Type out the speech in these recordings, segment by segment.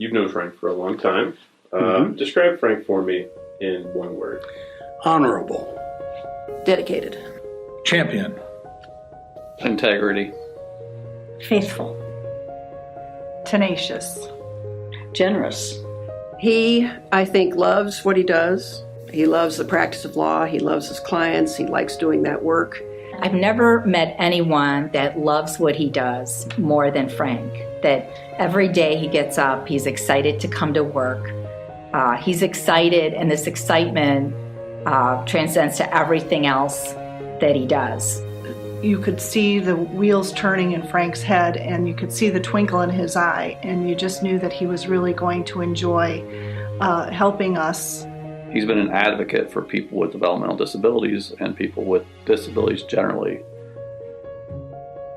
you've known Frank for a long time. Describe Frank for me in one word. Honorable. Dedicated. Champion. Integrity. Faithful. Tenacious. Generous. He, I think, loves what he does. He loves the practice of law. He loves his clients. He likes doing that work. I've never met anyone that loves what he does more than Frank. That every day he gets up, he's excited to come to work. He's excited, and this excitement transcends to everything else that he does. You could see the wheels turning in Frank's head, and you could see the twinkle in his eye, and you just knew that he was really going to enjoy helping us. He's been an advocate for people with developmental disabilities and people with disabilities generally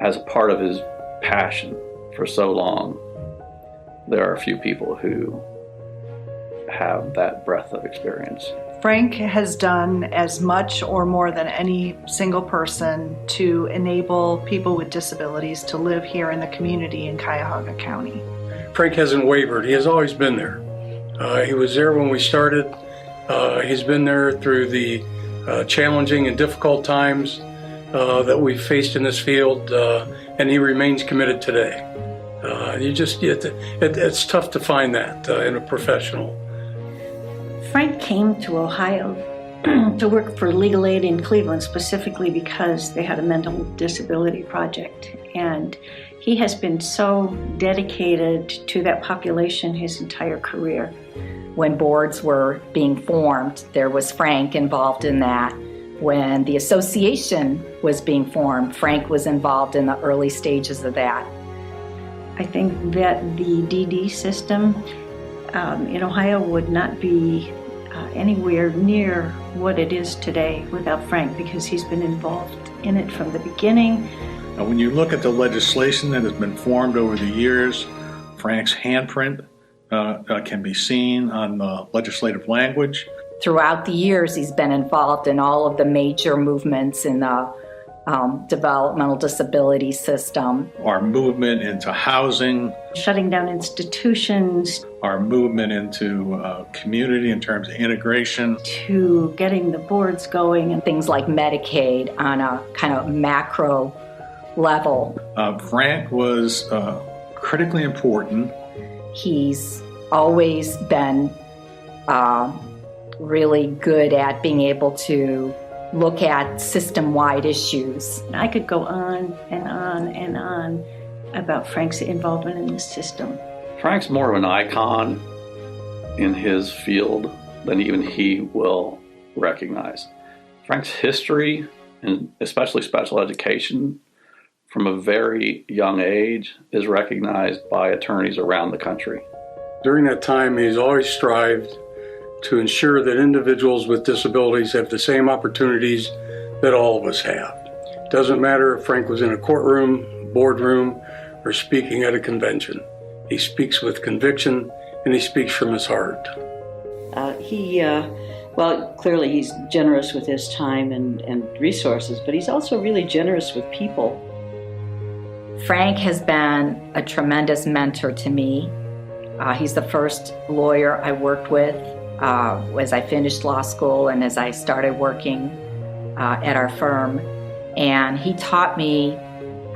as a part of his passion for so long. There are a few people who have that breadth of experience. Frank has done as much or more than any single person to enable people with disabilities to live here in the community in Cuyahoga County. Frank hasn't wavered. He has always been there. He was there when we started. He's been there through the challenging and difficult times that we've faced in this field, and he remains committed today. It's tough to find that in a professional. Frank came to Ohio to work for Legal Aid in Cleveland specifically because they had a mental disability project. And he has been so dedicated to that population his entire career. When boards were being formed, there was Frank involved in that. When the association was being formed, Frank was involved in the early stages of that. I think that the DD system in Ohio would not be anywhere near what it is today without Frank, because he's been involved in it from the beginning. Now, when you look at the legislation that has been formed over the years, Frank's handprint can be seen on the legislative language. Throughout the years, he's been involved in all of the major movements in the developmental disability system. Our movement into housing. Shutting down institutions. Our movement into community in terms of integration. To getting the boards going. And things like Medicaid on a kind of macro level. Frank was critically important. He's always been really good at being able to look at system-wide issues. I could go on and on and on about Frank's involvement in the system. Frank's more of an icon in his field than even he will recognize. Frank's history, and especially special education, from a very young age, is recognized by attorneys around the country. During that time, he's always strived to ensure that individuals with disabilities have the same opportunities that all of us have. Doesn't matter if Frank was in a courtroom, boardroom, or speaking at a convention. He speaks with conviction, and he speaks from his heart. Clearly he's generous with his time and resources, but he's also really generous with people. Frank has been a tremendous mentor to me. He's the first lawyer I worked with as I finished law school and as I started working at our firm. And he taught me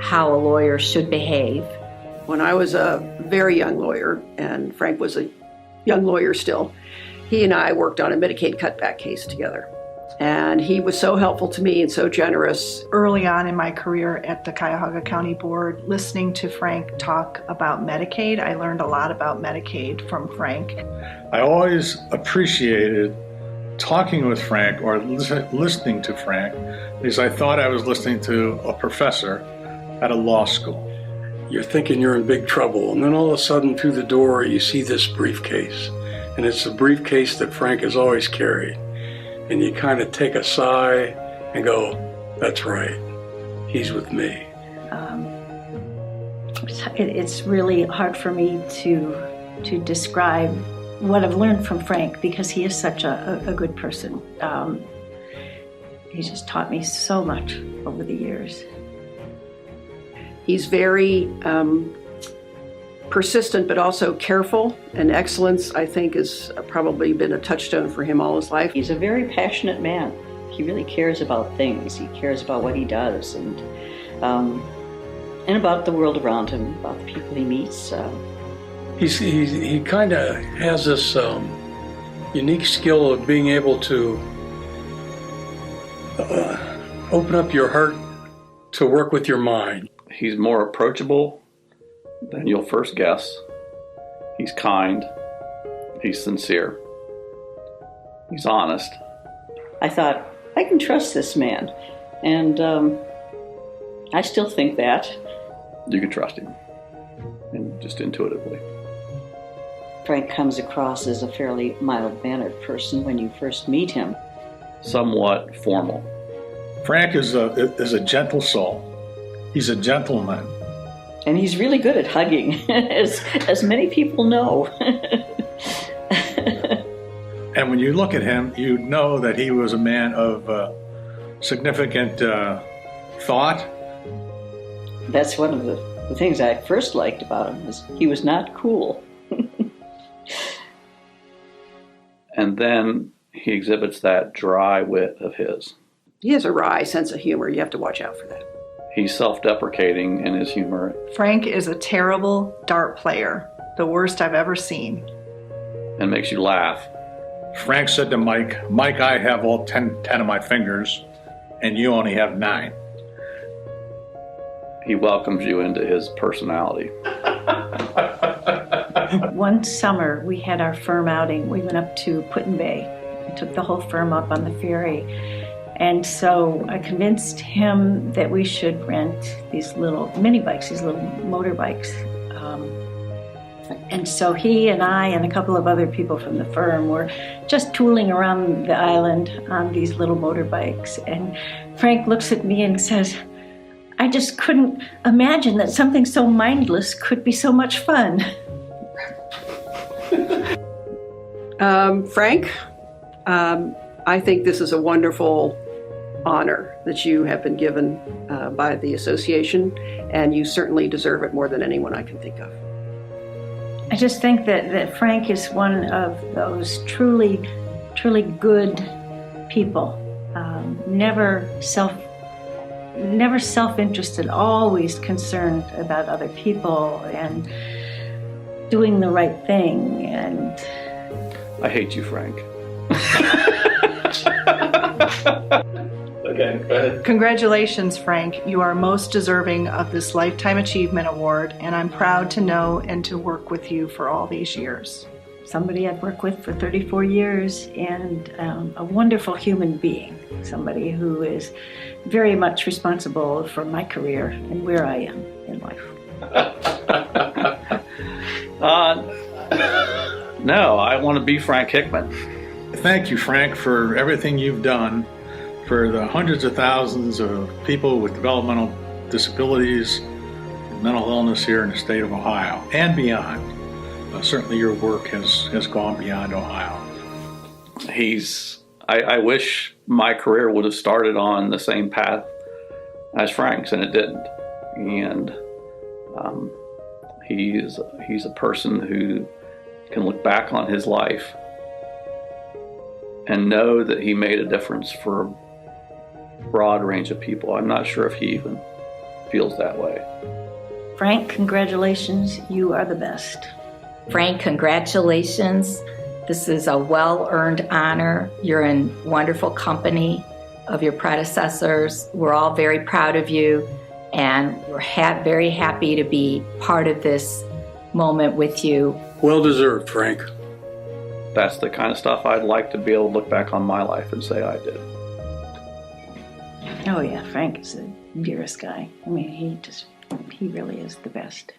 how a lawyer should behave. When I was a very young lawyer, and Frank was a young lawyer still, he and I worked on a Medicaid cutback case together. And he was so helpful to me and so generous. Early on in my career at the Cuyahoga County Board, listening to Frank talk about Medicaid, I learned a lot about Medicaid from Frank. I always appreciated talking with Frank or listening to Frank because I thought I was listening to a professor at a law school. You're thinking you're in big trouble, and then all of a sudden through the door you see this briefcase. And it's the briefcase that Frank has always carried. And you kind of take a sigh and go, that's right, he's with me. It's really hard for me to describe what I've learned from Frank because he is such a good person. He's just taught me so much over the years. He's very persistent but also careful, and excellence, I think, has probably been a touchstone for him all his life. He's a very passionate man. He really cares about things. He cares about what he does, and about the world around him, about the people he meets. He kind of has this unique skill of being able to open up your heart to work with your mind. He's more approachable than you'll first guess. He's kind. He's sincere. He's honest. I thought, I can trust this man. And I still think that. You can trust him, and just intuitively. Frank comes across as a fairly mild-mannered person when you first meet him. Somewhat formal. Frank is a gentle soul. He's a gentleman. And he's really good at hugging, as many people know. And when you look at him, you know that he was a man of significant thought. That's one of the things I first liked about him, was he was not cool. And then he exhibits that dry wit of his. He has a wry sense of humor. You have to watch out for that. He's self-deprecating in his humor. Frank is a terrible dart player, the worst I've ever seen. And makes you laugh. Frank said to Mike, I have all 10 of my fingers, and you only have 9. He welcomes you into his personality. One summer, we had our firm outing. We went up to Put-in-Bay. We took the whole firm up on the ferry. And so I convinced him that we should rent these little mini bikes, these little motorbikes. And so he and I and a couple of other people from the firm were just tooling around the island on these little motorbikes. And Frank looks at me and says, I just couldn't imagine that something so mindless could be so much fun. Frank, I think this is a wonderful honor that you have been given by the association, and you certainly deserve it more than anyone I can think of. I just think that Frank is one of those truly, truly good people. Never self-interested, always concerned about other people and doing the right thing. And I hate you, Frank. Okay, go ahead. Congratulations, Frank. You are most deserving of this Lifetime Achievement Award, and I'm proud to know and to work with you for all these years. somebody I've worked with for 34 years and a wonderful human being, somebody who is very much responsible for my career and where I am in life. No, I want to be Frank Hickman. Thank you, Frank, for everything you've done for the hundreds of thousands of people with developmental disabilities and mental illness here in the state of Ohio and beyond. Certainly your work has gone beyond Ohio. I wish my career would have started on the same path as Frank's, and it didn't. And he's a person who can look back on his life and know that he made a difference for a broad range of people. I'm not sure if he even feels that way. Frank, congratulations. You are the best. Frank, congratulations. This is a well-earned honor. You're in wonderful company of your predecessors. We're all very proud of you, and we're very happy to be part of this moment with you. Well deserved, Frank. That's the kind of stuff I'd like to be able to look back on my life and say I did. Oh yeah, Frank is the dearest guy. I mean, he really is the best.